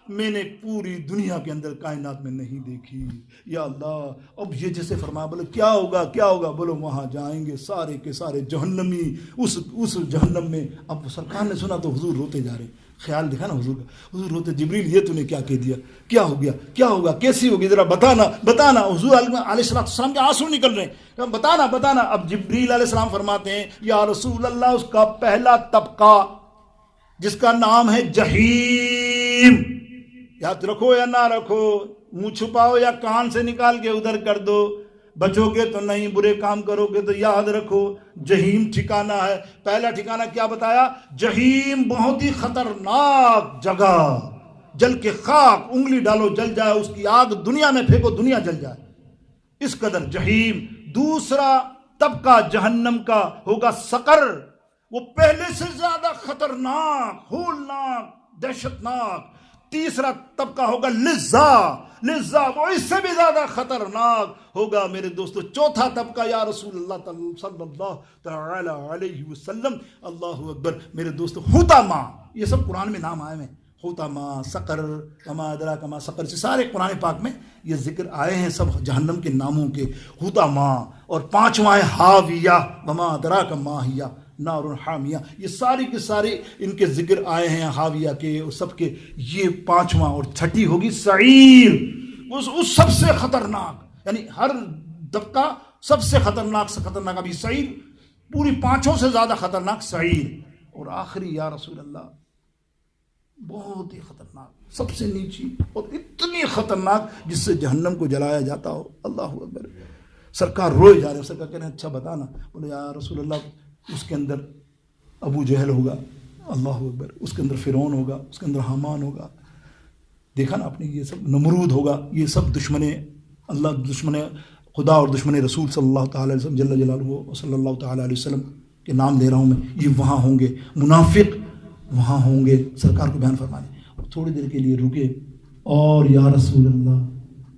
میں نے پوری دنیا کے اندر کائنات میں نہیں دیکھی. یا اللہ, اب یہ جیسے فرمایا, بولے کیا ہوگا؟ بولو وہاں جائیں گے سارے کے سارے جہنمی اس جہنم میں. اب سرکار نے سنا تو حضور روتے جا رہے, خیال دکھا نا حضور کا. حضور روتے جبریل یہ تو نے کیا کہہ دیا, کیا ہو گیا, کیا ہوگا, کیسی ہوگی, ذرا بتانا بتانا. حضور علیہ السلام کے آنسو نکل رہے ہیں, بتانا بتانا. اب جبریل علیہ السلام فرماتے ہیں یا رسول اللہ اس کا پہلا طبقہ جس کا نام ہے جہیم, یاد رکھو یا نہ رکھو, منہ چھپاؤ یا کان سے نکال کے ادھر کر دو, بچو گے تو نہیں, برے کام کرو گے تو یاد رکھو جہیم ٹھکانہ ہے. پہلا ٹھکانہ کیا بتایا؟ جہیم, بہت ہی خطرناک جگہ, جل کے خاک, انگلی ڈالو جل جائے, اس کی آگ دنیا میں پھینکو دنیا جل جائے, اس قدر جہیم. دوسرا طبقہ جہنم کا ہوگا سقر, وہ پہلے سے زیادہ خطرناک, ہولناک, دہشتناک. تیسرا طبقہ ہوگا لظا, لظا وہ اس سے بھی زیادہ خطرناک ہوگا میرے دوستو. چوتھا طبقہ یا رسول اللہ صلی اللہ تعالی علیہ وسلم, اللہ اکبر میرے دوستو, حطمہ. یہ سب قرآن میں نام آئے ہیں, حطمہ, سقر, وما ادراک ما سقر, سے سارے قرآن پاک میں یہ ذکر آئے ہیں سب جہنم کے ناموں کے. حطمہ. اور پانچواں ہے حاویہ, وما ادراک ما ہیہ نار حامیہ. یہ ساری کے سارے ان کے ذکر آئے ہیں حاویہ کے اور سب کے. یہ پانچواں. اور چھٹی ہوگی سعیر, اس سب سے خطرناک, یعنی ہر طبقہ سب سے خطرناک سے خطرناک. ابھی سعیر پوری پانچوں سے زیادہ خطرناک سعیر. اور آخری یا رسول اللہ بہت ہی خطرناک, سب سے نیچی اور اتنی خطرناک جس سے جہنم کو جلایا جاتا ہو. اللہ اکبر. سرکار روئے جا رہے ہیں, سرکار کہہ رہے ہیں اچھا بتانا. بولے یا رسول اللہ اس کے اندر ابو جہل ہوگا, اللہ اکبر, اس کے اندر فرعون ہوگا, اس کے اندر حامان ہوگا. دیکھا نا آپ نے, یہ سب نمرود ہوگا. یہ سب دشمن اللہ, دشمن خدا اور دشمن رسول صلی اللہ تعالی علیہ وسلم جل جلالہ صلی اللہ تعالی علیہ وسلم کے نام دے رہا ہوں میں. یہ وہاں ہوں گے, منافق وہاں ہوں گے. سرکار کو بیان فرمانے. تھوڑی دیر کے لیے رکے اور یا رسول اللہ,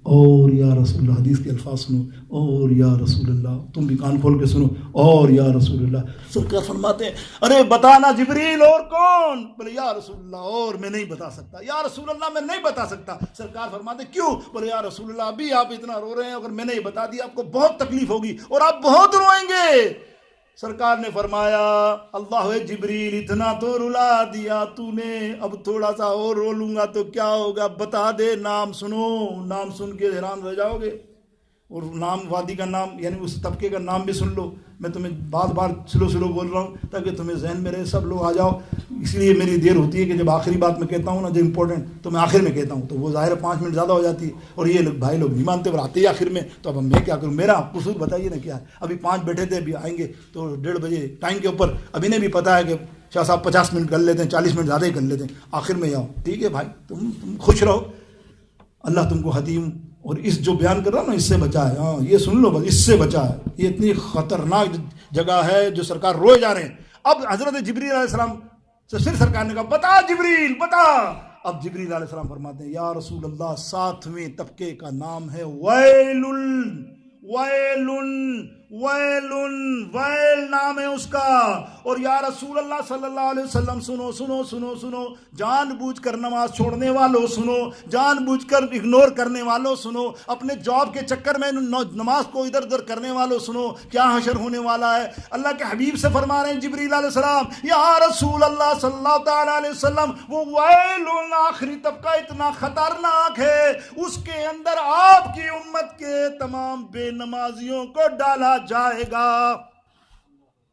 اور یا رسول اللہ, حدیث کے الفاظ سنو, اور یا رسول اللہ, تم بھی کان کھول کے سنو, اور یا رسول اللہ. سرکار فرماتے ہیں ارے بتانا جبریل اور کون؟ بولے یا رسول اللہ اور میں نہیں بتا سکتا, یا رسول اللہ میں نہیں بتا سکتا. سرکار فرماتے کیوں؟ بولے یا رسول اللہ ابھی آپ اتنا رو رہے ہیں, اگر میں نے یہ بتا دیا آپ کو بہت تکلیف ہوگی اور آپ بہت روئیں گے. سرکار نے فرمایا اللہ جبریل اتنا تو رلا دیا تو نے, اب تھوڑا سا اور رو لوں گا تو کیا ہوگا, بتا دے نام. سنو, نام سن کے حیران رہ جاؤ گے. اور نام, وادی کا نام یعنی اس طبقے کا نام بھی سن لو. میں تمہیں بار بار سلو بول رہا ہوں تاکہ تمہیں ذہن میں رہے, سب لوگ آ جاؤ. اس لیے میری دیر ہوتی ہے کہ جب آخری بات میں کہتا ہوں نا جو امپورٹنٹ, تو میں آخر میں کہتا ہوں, تو وہ ظاہر 5 منٹ زیادہ ہو جاتی ہے. اور یہ لوگ بھائی لوگ نہیں مانتے اور آتے ہی آخر میں, تو اب میں کیا کروں, میرا قصور بتائیے نا کیا ہے. ابھی 5 بیٹھے تھے, ابھی آئیں گے تو 1:30 بجے ٹائم کے اوپر. ابھی نے بھی پتا ہے کہ شاہ صاحب 50 منٹ کر لیتے ہیں, 40 منٹ زیادہ ہی کر لیتے ہیں, آخر میں آؤ. ٹھیک ہے بھائی, تم خوش رہو, اللہ تم کو حتیم اور اس جو بیان کر رہا ہوں نا اس سے بچائے. ہاں یہ سن لو بس, اس سے بچائے. یہ اتنی خطرناک جگہ ہے جو سرکار روئے جا رہے ہیں. اب حضرت جبریل علیہ السلام سے پھر سرکار نے کہا بتا جبریل بتا. اب جبریل علیہ السلام فرماتے ہیں یا رسول اللہ 7ویں طبقے کا نام ہے ویل. ویل ویل ویل نام ہے اس کا. اور یا رسول اللہ صلی اللہ علیہ وسلم سنو سنو سنو سنو, جان بوجھ کر نماز چھوڑنے والوں سنو, جان بوجھ کر اگنور کرنے والوں سنو, اپنے جاب کے چکر میں نماز کو ادھر ادھر کرنے والوں سنو, کیا حشر ہونے والا ہے. اللہ کے حبیب سے فرما رہے ہیں جبریل علیہ السلام یا رسول اللہ صلی اللہ تعالی علیہ وسلم وہ ویل آخری طبقہ اتنا خطرناک ہے, اس کے اندر آپ کی امت کے تمام بے نمازیوں کو ڈالا جائے گا.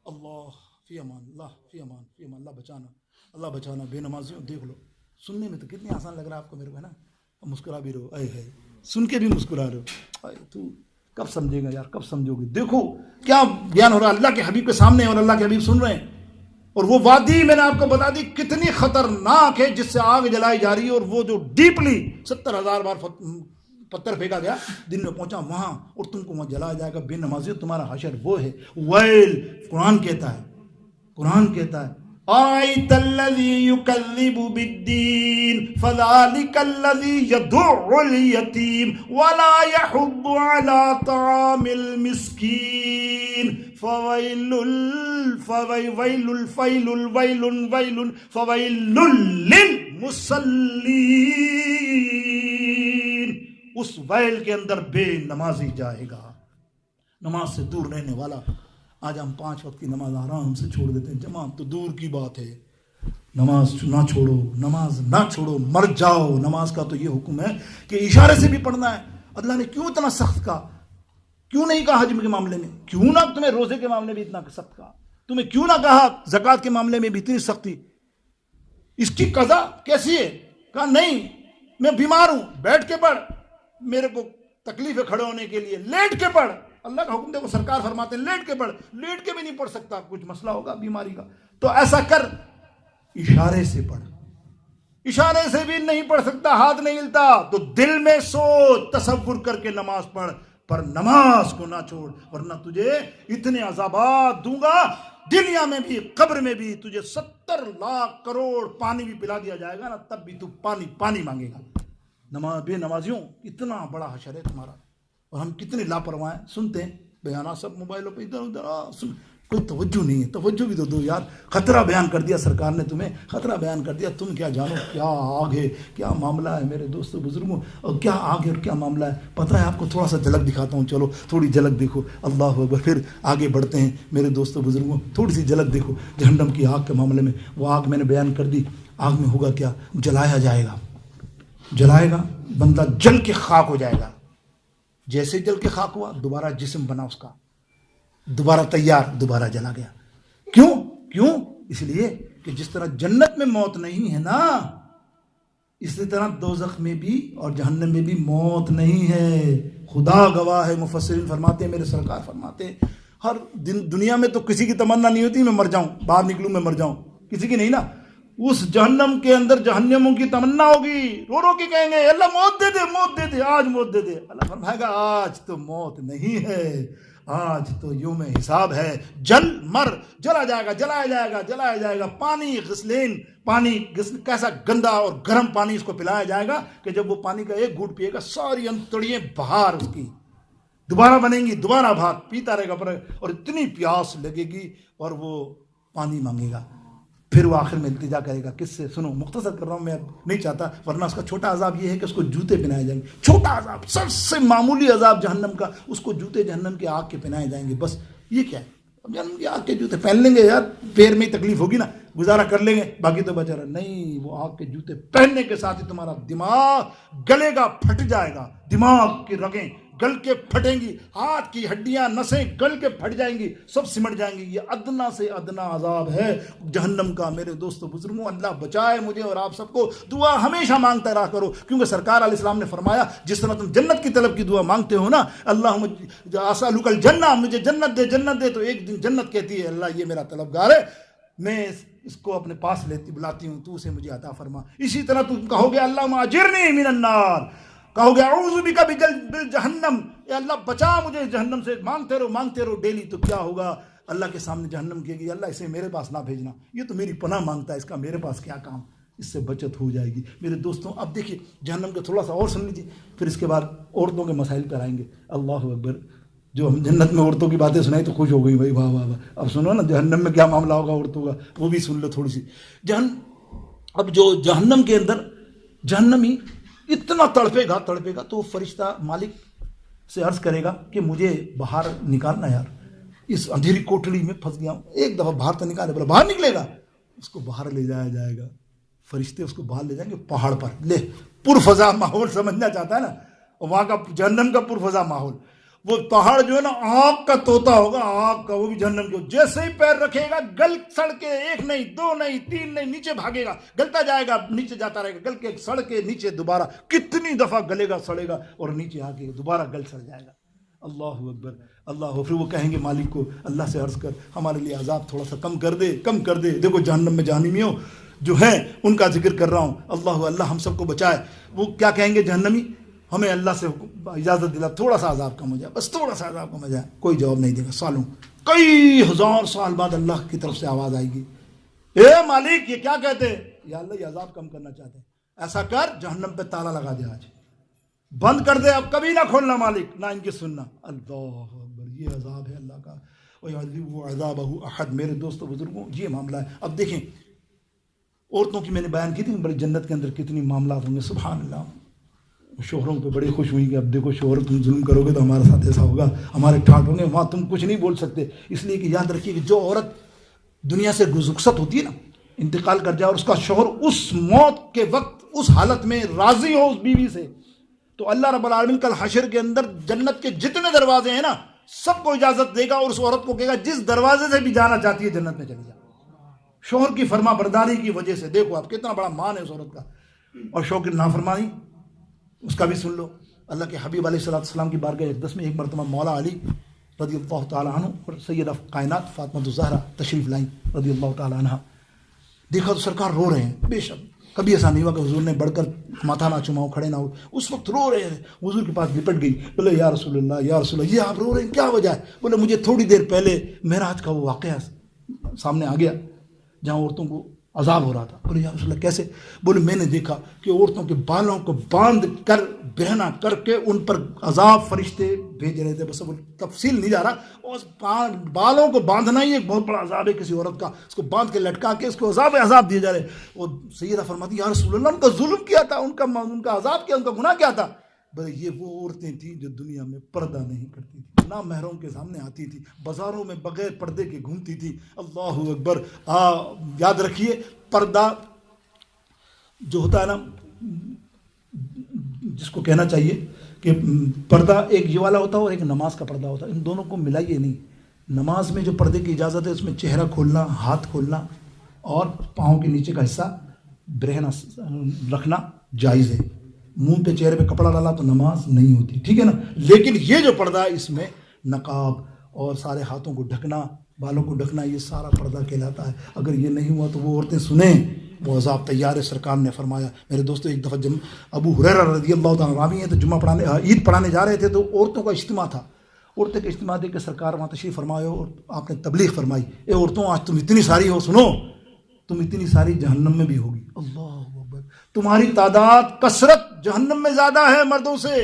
اللہ فی امان, اللہ فی امان, فی امان. اللہ بچانا, اللہ بچانا. بے نمازیوں دیکھ لو, سننے میں تو کتنی آسان لگ رہا ہے آپ کو میرے کو, ہے نا. مسکرا بھی رہو, اے ہے سن کے بھی مسکرا رہے ہو. تو کب سمجھے گا یار, کب سمجھو گے. دیکھو کیا بیان ہو رہا ہے اللہ کے حبیب کے سامنے, اور اللہ کے حبیب سن رہے ہیں. اور وہ وادی میں نے آپ کو بتا دی کتنی خطرناک ہے جس سے آگ جلائی جا رہی ہے. اور وہ جو ڈیپلی 70,000 بار پتھر پھینکا گیا, دن میں پہنچا وہاں, اور تم کو وہاں جلایا جائے گا. بے نمازی تمہارا حشر وہ ہے. ویل قرآن کہتا ہے, قرآن کہتا ہے آیت الذی یکذب بالدین فذلک الذی یدع الیتیم ولا یحض علی طعام المسکین فویل فویل فیل ویل ویل فویل للمصلین. اس ویل کے اندر بے نمازی جائے گا, نماز سے دور رہنے والا. آج ہم 5 وقت کی نماز آرام سے چھوڑ دیتے ہیں, جماعت تو دور کی بات ہے. نماز نہ چھوڑو، نماز نہ چھوڑو، مر جاؤ۔ نماز کا تو یہ حکم ہے کہ اشارے سے بھی پڑھنا ہے۔ اللہ نے کیوں اتنا سخت کہا؟ کیوں نہیں کہا حج کے معاملے میں؟ کیوں نہ تمہیں روزے کے معاملے میں اتنا سخت کہا؟ تمہیں کیوں نہ کہا زکوٰۃ کے معاملے میں بھی اتنی سختی؟ اس کی قضا کیسی ہے؟ کہا نہیں میں بیمار ہوں، بیٹھ کے پڑھ، میرے کو تکلیف ہے کھڑے ہونے کے لیے، لیٹ کے پڑھ۔ اللہ کا حکم دیکھو، سرکار فرماتے ہیں لیٹ کے پڑھ، لیٹ کے بھی نہیں پڑھ سکتا، کچھ مسئلہ ہوگا بیماری کا، تو ایسا کر اشارے سے پڑھ۔ اشارے سے بھی نہیں پڑھ سکتا، ہاتھ نہیں ہلتا، تو دل میں سوچ، تصور کر کے نماز پڑھ، پر نماز کو نہ چھوڑ، ورنہ تجھے اتنے عذابات دوں گا، دنیا میں بھی قبر میں بھی تجھے 70 لاکھ کروڑ پانی بھی پلا دیا جائے گا نا، تب بھی تو پانی پانی مانگے گا۔ بے نمازیوں، اتنا بڑا حشر ہے تمہارا، اور ہم کتنے لاپرواہ ہیں، سنتے ہیں بیانات سب موبائلوں پہ ادھر ادھر، کوئی توجہ نہیں ہے۔ توجہ بھی تو دو یار، خطرہ بیان کر دیا سرکار نے تمہیں، خطرہ بیان کر دیا، تم کیا جانو کیا آگ ہے، کیا معاملہ ہے میرے دوستوں بزرگوں، اور کیا آگ ہے اور کیا معاملہ ہے پتہ ہے آپ کو؟ تھوڑا سا جھلک دکھاتا ہوں، چلو تھوڑی جھلک دیکھو، اللہ اکبر، پھر آگے بڑھتے ہیں میرے دوستوں بزرگوں۔ تھوڑی سی جھلک دیکھو جہنم کی آگ کے معاملے میں۔ وہ آگ میں نے بیان کر دی، آگ میں ہوگا کیا؟ جلایا جائے گا، جلائے گا بندہ، جل کے خاک ہو جائے گا، جیسے جل کے خاک ہوا دوبارہ جسم بنا اس کا، دوبارہ تیار، دوبارہ جلا گیا۔ کیوں؟ اس لیے کہ جس طرح جنت میں موت نہیں ہے نا، اسی طرح دوزخ میں بھی اور جہنم میں بھی موت نہیں ہے۔ خدا گواہ ہے، مفسرین فرماتے ہیں، میرے سرکار فرماتے ہیں، ہر دن دنیا میں تو کسی کی تمنا نہیں ہوتی میں مر جاؤں، باہر نکلوں میں مر جاؤں، کسی کی نہیں نا۔ اس جہنم کے اندر جہنموں کی تمنا ہوگی، رو رو کے کہیں گے اللہ موت دے دے، موت دے دے، آج موت دے دے۔ اللہ فرمائے گا آج تو موت نہیں ہے، آج تو یوم حساب ہے، جل مر، جلا جائے گا، جلایا جائے گا، جلایا جائے گا۔ پانی غسلین، پانی کیسا گندا اور گرم پانی اس کو پلایا جائے گا کہ جب وہ پانی کا ایک گھونٹ پیے گا ساری انتڑیاں بہار اس کی دوبارہ بنیں گی، دوبارہ بھاگ پیتا رہے گا، اور اتنی پیاس لگے گی اور وہ پانی مانگے گا۔ پھر وہ آخر میں التجا کرے گا، کس سے؟ سنو، مختصر کر رہا ہوں، میں نہیں چاہتا، ورنہ اس کا چھوٹا عذاب یہ ہے کہ اس کو جوتے پہنائے جائیں گے، چھوٹا عذاب، سب سے معمولی عذاب جہنم کا، اس کو جوتے جہنم کے آگ کے پہنائے جائیں گے۔ بس یہ کیا ہے؟ اب جہنم کے آگ کے جوتے پہن لیں گے یار، پیر میں ہی تکلیف ہوگی نا، گزارا کر لیں گے، باقی تو بچا رہا نہیں۔ وہ آگ کے جوتے پہننے کے ساتھ ہی تمہارا دماغ گلے گا، پھٹ جائے گا، دماغ کی رگیں گل کے پھٹیں گی، ہاتھ کی ہڈیاں نسیں گل کے پھٹ جائیں گی، سب سمٹ جائیں گی۔ یہ ادنا سے ادنا عذاب ہے جہنم کا۔ میرے دوستو بزرگوں، اللہ بچائے مجھے اور آپ سب کو۔ دعا ہمیشہ مانگتا رہا کرو، کیونکہ سرکار علیہ السلام نے فرمایا جس طرح تم جنت کی طلب کی دعا مانگتے ہو نا، اللہ اسألک الجنہ، مجھے جنت دے، جنت دے، تو ایک دن جنت کہتی ہے اللہ یہ میرا طلبگار ہے، میں اس کو اپنے پاس بلاتی ہوں، تو اسے مجھے عطا فرما۔ اسی طرح تم کہو گے اللہم اجرنی من النار، کہو گے اعوذ بک بالجہنم، اے اللہ بچا مجھے جہنم سے، مانگتے رہو مانگتے رہو ڈیلی، تو کیا ہوگا؟ اللہ کے سامنے جہنم کہے گی اللہ اسے میرے پاس نہ بھیجنا، یہ تو میری پناہ مانگتا ہے، اس کا میرے پاس کیا کام، اس سے بچت ہو جائے گی۔ میرے دوستوں اب دیکھیے جہنم کا تھوڑا سا اور سن لیجیے، پھر اس کے بعد عورتوں کے مسائل پر آئیں گے۔ اللہ اکبر، جو ہم جنت میں عورتوں کی باتیں سنائی تو خوش ہو گئی بھائی، واہ واہ واہ۔ اب سنو نا جہنم میں کیا معاملہ ہوگا عورتوں کا، وہ بھی سن لو تھوڑی سی۔ اب جو جہنم کے اندر جہنمی اتنا تڑپے گا تو فرشتہ مالک سے عرض کرے گا کہ مجھے باہر نکالنا یار، اس اندھیری کوٹڑی میں پھنس گیا ہوں، ایک دفعہ باہر تو نکالے، بولا باہر نکلے گا، اس کو باہر لے جایا جائے گا، فرشتے اس کو باہر لے جائیں گے پہاڑ پر، لے پرفضا ماحول سمجھنا چاہتا ہے نا، وہاں کا جہنم کا پرفضا ماحول، وہ پہاڑ جو ہے نا آگ کا طوطا ہوگا، آگ کا، وہ بھی جہنم کے، جیسے ہی پیر رکھے گا گل سڑ کے، ایک نہیں دو نہیں تین نہیں، نیچے بھاگے گا، گلتا جائے گا، نیچے جاتا رہے گا، گل کے سڑ کے نیچے دوبارہ کتنی دفعہ گلے گا، سڑے گا اور نیچے آ کے دوبارہ گل سڑ جائے گا۔ اللہ اکبر، اللہ۔ پھر وہ کہیں گے مالک کو، اللہ سے عرض کر ہمارے لیے عذاب تھوڑا سا کم کر دے، کم کر دے، دیکھو جہنم میں جہنمیوں جو ہیں ان کا ذکر کر رہا ہوں، اللہ ہم سب کو بچائے۔ وہ کیا کہیں گے جہنمی؟ ہمیں اللہ سے اجازت دلا، تھوڑا سا عذاب کم ہو جائے، بس تھوڑا سا عذاب کم ہو جائے۔ کوئی جواب نہیں دے گا، سالوں، کئی ہزار سال بعد اللہ کی طرف سے آواز آئے گی، اے مالک یہ کیا کہتے ہیں؟ یا اللہ یہ عذاب کم کرنا چاہتے ہیں، ایسا کر جہنم پہ تالا لگا دے، آج بند کر دے، اب کبھی نہ کھولنا مالک، نہ ان کی سننا۔ اللہ اکبر، یہ عذاب ہے اللہ کا، وَيُعَذِّبُ عَذَابَهُ أَحَدٌ۔ میرے دوستو بزرگوں یہ معاملہ ہے۔ اب دیکھیں عورتوں کی میں نے بیان کی تھی، بڑی جنت کے اندر کتنی معاملات ہوں گے، سبحان اللہ۔ شوہروں پہ بڑی خوش ہوئی کہ اب دیکھو شوہر تم ظلم کرو گے تو ہمارے ساتھ ایسا ہوگا، ہمارے ٹھاٹ ہوں گے، وہاں تم کچھ نہیں بول سکتے، اس لیے کہ یاد رکھیے کہ جو عورت دنیا سے رخصت ہوتی ہے نا، انتقال کر جائے اور اس کا شوہر اس موت کے وقت اس حالت میں راضی ہو اس بیوی سے، تو اللہ رب العالمین کل حشر کے اندر جنت کے جتنے دروازے ہیں نا سب کو اجازت دے گا اور اس عورت کو کہے گا جس دروازے سے بھی جانا چاہتی ہے جنت میں چلی جا، شوہر کی فرما برداری کی وجہ سے۔ دیکھو آپ کتنا بڑا مان ہے اس عورت کا، اور شوہر کی نافرمانی اس کا بھی سن لو۔ اللہ کے حبیب علیہ السلام کی بارگاہ اقدس میں ایک مرتبہ مولا علی رضی اللہ تعالیٰ عنہ اور سیدہ کائنات فاطمہ الزہرا تشریف لائیں رضی اللہ تعالیٰ عنہ، دیکھا تو سرکار رو رہے ہیں، بے شک کبھی ایسا نہیں ہوا کہ حضور نے بڑھ کر ماتھا نہ چماؤ، کھڑے نہ ہو، اس وقت رو رہے ہیں۔ حضور کے پاس لپٹ گئی، بولے یا رسول اللہ یا رسول اللہ، یہ آپ رو رہے ہیں کیا وجہ ہے؟ بولے مجھے تھوڑی دیر پہلے معراج کا وہ واقعہ سامنے آ گیا جہاں عورتوں کو عذاب ہو رہا تھا۔ بولے یا رسول اللہ کیسے؟ بولے میں نے دیکھا کہ عورتوں کے بالوں کو باندھ کر برہنہ کر کے ان پر عذاب فرشتے بھیج رہے تھے۔ بس وہ تفصیل نہیں جا رہا، اس بالوں کو باندھنا ہی ایک بہت بڑا عذاب ہے کسی عورت کا، اس کو باندھ کے لٹکا کے اس کو عذاب دیے جا رہے۔ اور سیدہ فرماتی یا رسول اللہ ان کا ظلم کیا تھا، ان کا عذاب کیا، ان کا گناہ کیا تھا؟ بھائی یہ وہ عورتیں تھیں جو دنیا میں پردہ نہیں کرتی تھی، نہ محرم کے سامنے آتی تھی، بازاروں میں بغیر پردے کے گھومتی تھی۔ اللہ اکبر! یاد رکھیے پردہ جو ہوتا ہے نا، جس کو کہنا چاہیے کہ پردہ ایک یہ والا ہوتا ہے اور ایک نماز کا پردہ ہوتا ہے، ان دونوں کو ملائیے نہیں۔ نماز میں جو پردے کی اجازت ہے اس میں چہرہ کھولنا، ہاتھ کھولنا اور پاؤں کے نیچے کا حصہ برہنہ رکھنا جائز ہے۔ منہ پہ چہرے پہ کپڑا ڈالا تو نماز نہیں ہوتی، ٹھیک ہے نا۔ لیکن یہ جو پردہ ہے اس میں نقاب اور سارے ہاتھوں کو ڈھکنا، بالوں کو ڈھکنا، یہ سارا پردہ کہلاتا ہے۔ اگر یہ نہیں ہوا تو وہ عورتیں سنیں وہ عذاب تیار ہے۔ سرکار نے فرمایا، میرے دوستو ایک دفعہ ابو ہریرہ رضی اللہ تعالیٰ راوی ہیں، تو جمعہ پڑھانے عید پڑھانے جا رہے تھے تو عورتوں کا اجتماع تھا، عورتوں کا اجتماع دے کے سرکار وہاں تشریف فرمائے اور آپ نے تبلیغ فرمائی، اے عورتوں آج تم اتنی ساری ہو، سنو تم اتنی ساری جہنم میں بھی ہوگی۔ اللہ اکبر! تمہاری تعداد کثرت جہنم میں زیادہ ہے مردوں سے۔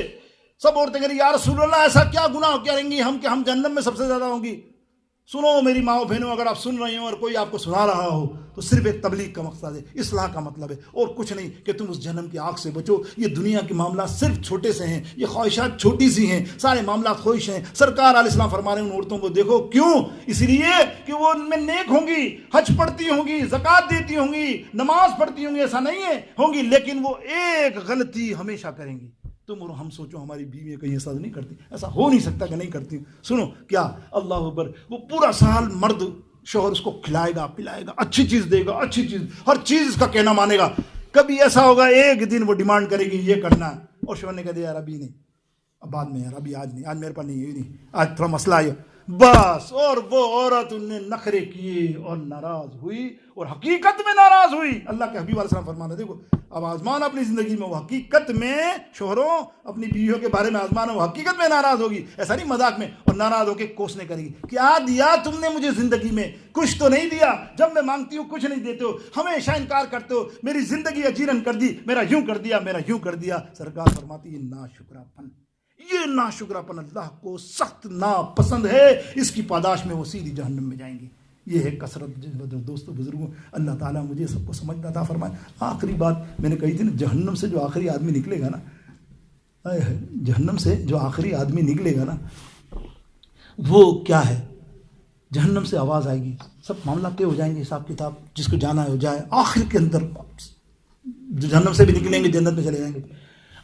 سب عورتیں کہہ رہی یا رسول اللہ ایسا کیا گناہ کریں گی ہم کہ ہم جہنم میں سب سے زیادہ ہوں گی؟ سنو میری ماؤں بہنوں، اگر آپ سن رہے ہو اور کوئی آپ کو سنا رہا ہو تو صرف ایک تبلیغ کا مقصد ہے، اصلاح کا مطلب ہے، اور کچھ نہیں کہ تم اس جہنم کی آگ سے بچو۔ یہ دنیا کے معاملات صرف چھوٹے سے ہیں، یہ خواہشات چھوٹی سی ہیں، سارے معاملات خواہش ہیں۔ سرکار علیہ السلام فرما رہے ہیں ان عورتوں کو دیکھو، کیوں؟ اس لیے کہ وہ ان میں نیک ہوں گی، حج پڑھتی ہوں گی، زکوٰۃ دیتی ہوں گی، نماز پڑھتی ہوں گی، ایسا نہیں ہے ہوں گی، لیکن وہ ایک غلطی ہمیشہ کریں گی۔ تم اور ہم سوچو ہماری بیویاں کہیں ایسا نہیں کرتی، ایسا ہو نہیں سکتا کہ نہیں کرتی۔ سنو کیا اللہ اکبر، وہ پورا سال مرد شوہر اس کو کھلائے گا پلائے گا، اچھی چیز دے گا، اچھی چیز، ہر چیز اس کا کہنا مانے گا۔ کبھی ایسا ہوگا ایک دن وہ ڈیمانڈ کرے گی یہ کرنا ہے، اور شوہر نے کہہ دیا یار ابھی نہیں، اب بعد میں، یار ابھی آج نہیں، آج میرے پاس نہیں، نہیں آج تھوڑا مسئلہ آیا بس، اور وہ عورت ان نے نخرے کیے اور ناراض ہوئی، اور حقیقت میں ناراض ہوئی۔ اللہ کے حبیب علیہ السلام فرمانا، دیکھو اب آزمان اپنی زندگی میں، وہ حقیقت میں شوہروں اپنی بیویوں کے بارے میں آزمان، وہ حقیقت میں ناراض ہوگی، ایسا نہیں مذاق میں، اور ناراض ہو کے کوسنے کرے گی، کیا دیا تم نے مجھے زندگی میں؟ کچھ تو نہیں دیا، جب میں مانگتی ہوں کچھ نہیں دیتے ہو، ہمیشہ انکار کرتے ہو، میری زندگی اجیرن کر دی، میرا یوں کر دیا، میرا یوں کر دیا۔ سرکار فرماتی ہے ناشکراپن، یہ ناشکراپن اللہ کو سخت ناپسند ہے، اس کی پاداش میں وہ سیدھی جہنم میں جائیں گے۔ یہ ہے کثرت۔ دوستو بزرگوں، اللہ تعالیٰ مجھے سب کو سمجھنا عطا فرمائے۔ آخری بات میں نے کہی تھی نا، جہنم سے جو آخری آدمی نکلے گا نا، جہنم سے جو آخری آدمی نکلے گا نا، وہ کیا ہے؟ جہنم سے آواز آئے گی، سب معاملات طے ہو جائیں گے، حساب کتاب جس کو جانا ہے ہو جائے، آخر کے اندر جو جہنم سے بھی نکلیں گے جنت میں چلے جائیں گے،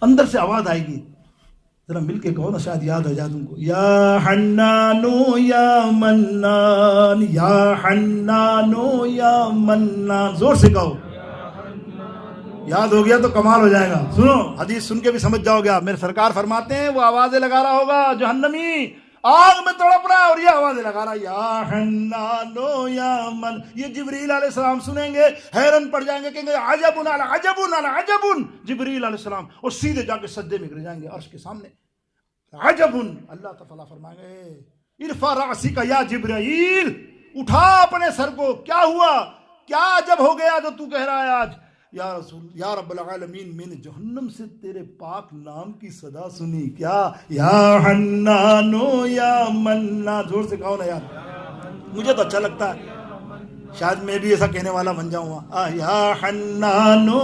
اندر سے آواز آئے گی، ذرا مل کے کہو نا، شاید یاد ہو جائے تم کو، یا حنانو یا منان، یا حنانو یا منان، زور سے کہو، یاد ہو گیا تو کمال ہو جائے گا۔ سنو حدیث سن کے بھی سمجھ جاؤ گے آپ۔ میرے سرکار فرماتے ہیں وہ آوازیں لگا رہا ہوگا جہنمی، آگ میں تڑپ رہا ہے اور یہ آوازیں لگا رہا ہے یا حنانو یا من۔ یہ جبریل علیہ السلام سنیں گے، حیران پڑ جائیں گے، کہیں گے عجبن علی عجبن علی عجبن، جبریل علیہ السلام، اور سیدھے جا کے سجدے میں گر جائیں گے عرش کے سامنے۔ عجبن، اللہ تعالیٰ فرمائیں گے ارفع رأسک یا جبرائیل، اٹھا اپنے سر کو، کیا ہوا، کیا عجب ہو گیا جو تو کہہ رہا ہے آج؟ یا رسول، یا رب العالمین، میں نے جہنم سے تیرے پاک نام کی صدا سنی، کیا یا حنانو یا منان، زور سے کہو نا یار، مجھے تو اچھا لگتا ہے، شاید میں بھی ایسا کہنے والا بن جاؤں گا، یا حنانو۔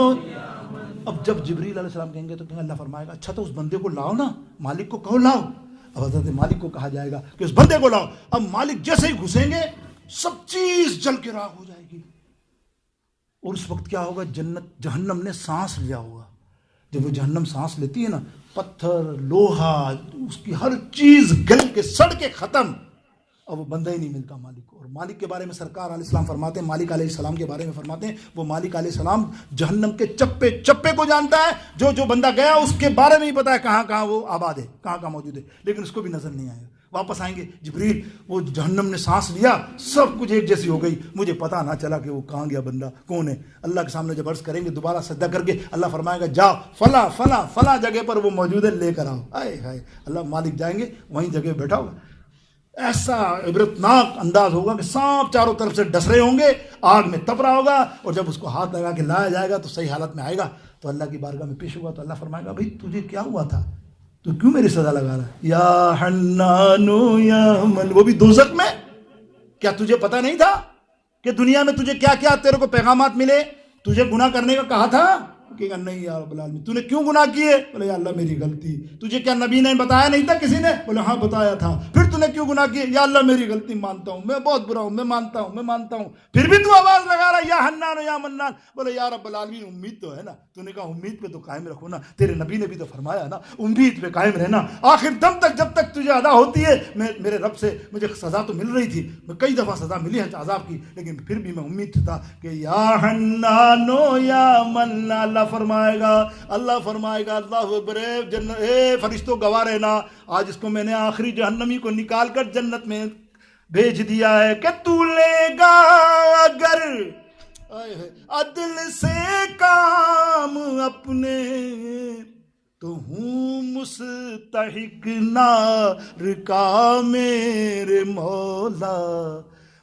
اب جب جبریل علیہ السلام کہیں گے تو اللہ فرمائے گا اچھا تو اس بندے کو لاؤ نا، مالک کو کہو لاؤ۔ اب حضرت مالک کو کہا جائے گا کہ اس بندے کو لاؤ۔ اب مالک جیسے ہی گھسیں گے سب چیز جل کے راکھ ہو جائے گی، اور اس وقت کیا ہوگا؟ جہنم نے سانس لیا ہوگا. جب وہ جہنم سانس لیتی ہے نا، پتھر، لوہا، اس کی ہر چیز گل کے سڑ کے ختم، اور وہ بندہ ہی نہیں ملتا مالک کو. اور مالک کے بارے میں سرکار علیہ السلام فرماتے ہیں، مالک علیہ السلام کے بارے میں فرماتے ہیں، وہ مالک علیہ السلام جہنم کے چپے چپے کو جانتا ہے. جو بندہ گیا اس کے بارے میں ہی پتا ہے کہاں کہاں وہ آباد ہے، کہاں کہاں موجود ہے، لیکن اس کو بھی نظر نہیں آئے گا. واپس آئیں گے، جبریل وہ جہنم نے سانس لیا، سب کچھ ایک جیسی ہو گئی، مجھے پتا نہ چلا کہ وہ کہاں گیا، بندہ کون ہے. اللہ کے سامنے جب عرض کریں گے دوبارہ سجدہ کر کے، اللہ فرمائے گا جا فلاں فلاں فلاں جگہ پر وہ موجود ہے، لے کر آؤ. ہائے ہائے، اللہ مالک جائیں گے، وہیں جگہ بیٹھا ہوگا. ایسا عبرتناک انداز ہوگا کہ سانپ چاروں طرف سے ڈس رہے ہوں گے، آگ میں تپ رہا ہوگا، اور جب اس کو ہاتھ لگا کے لایا جائے گا تو صحیح حالت میں آئے گا، تو اللہ کی بارگاہ میں پیش ہوگا. تو اللہ فرمائے گا بھائی تجھے کیا ہوا تھا، تو کیوں میری سزا لگا رہا ہے؟ یا حنانو یا من، وہ بھی دوزخ میں. کیا تجھے پتہ نہیں تھا کہ دنیا میں تجھے کیا کیا تیرے کو پیغامات ملے، تجھے گناہ کرنے کا کہا تھا؟ کہ نہیں یا رب العالمین. تو نے کیوں گناہ کیے؟ بولے یا اللہ میری غلطی. تجھے کیا نبی نے بتایا نہیں تھا کسی نے؟ بولے ہاں بتایا تھا. پھر تو نے کیوں گناہ کیے؟ یا اللہ میری غلطی، مانتا ہوں میں بہت برا ہوں، میں مانتا ہوں میں مانتا ہوں. پھر بھی تو آواز لگا رہا یا حنان یا منان. بولے یا رب العالمین امید تو ہے نا. تو نے کہا امید پہ تو قائم رکھو نا، تیرے نبی نے بھی تو فرمایا نا امید پہ قائم رہنا آخر دم تک، جب تک تجھے ادا ہوتی ہے. میرے رب سے مجھے سزا تو مل رہی تھی، میں کئی دفعہ سزا ملی ہے عذاب کی، لیکن پھر بھی میں امید تھا کہ یا حنانو یا منان. اللہ فرمائے گا، اللہ فرمائے گا، اللہ اکبر، اے فرشتوں گواہ رہنا، آج اس کو میں نے آخری جہنمی کو نکال کر جنت میں بھیج دیا ہے کہ تو لے گا اگر عدل سے کام اپنے، تو ہوں مستحق نار کا میرے مولا.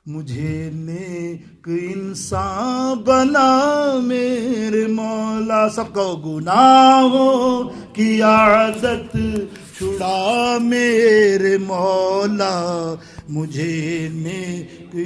مجھے نیک انسان بنا میرے مولا، سب کو گناہوں کی عادت چھڑا میرے مولا. مجھے نیک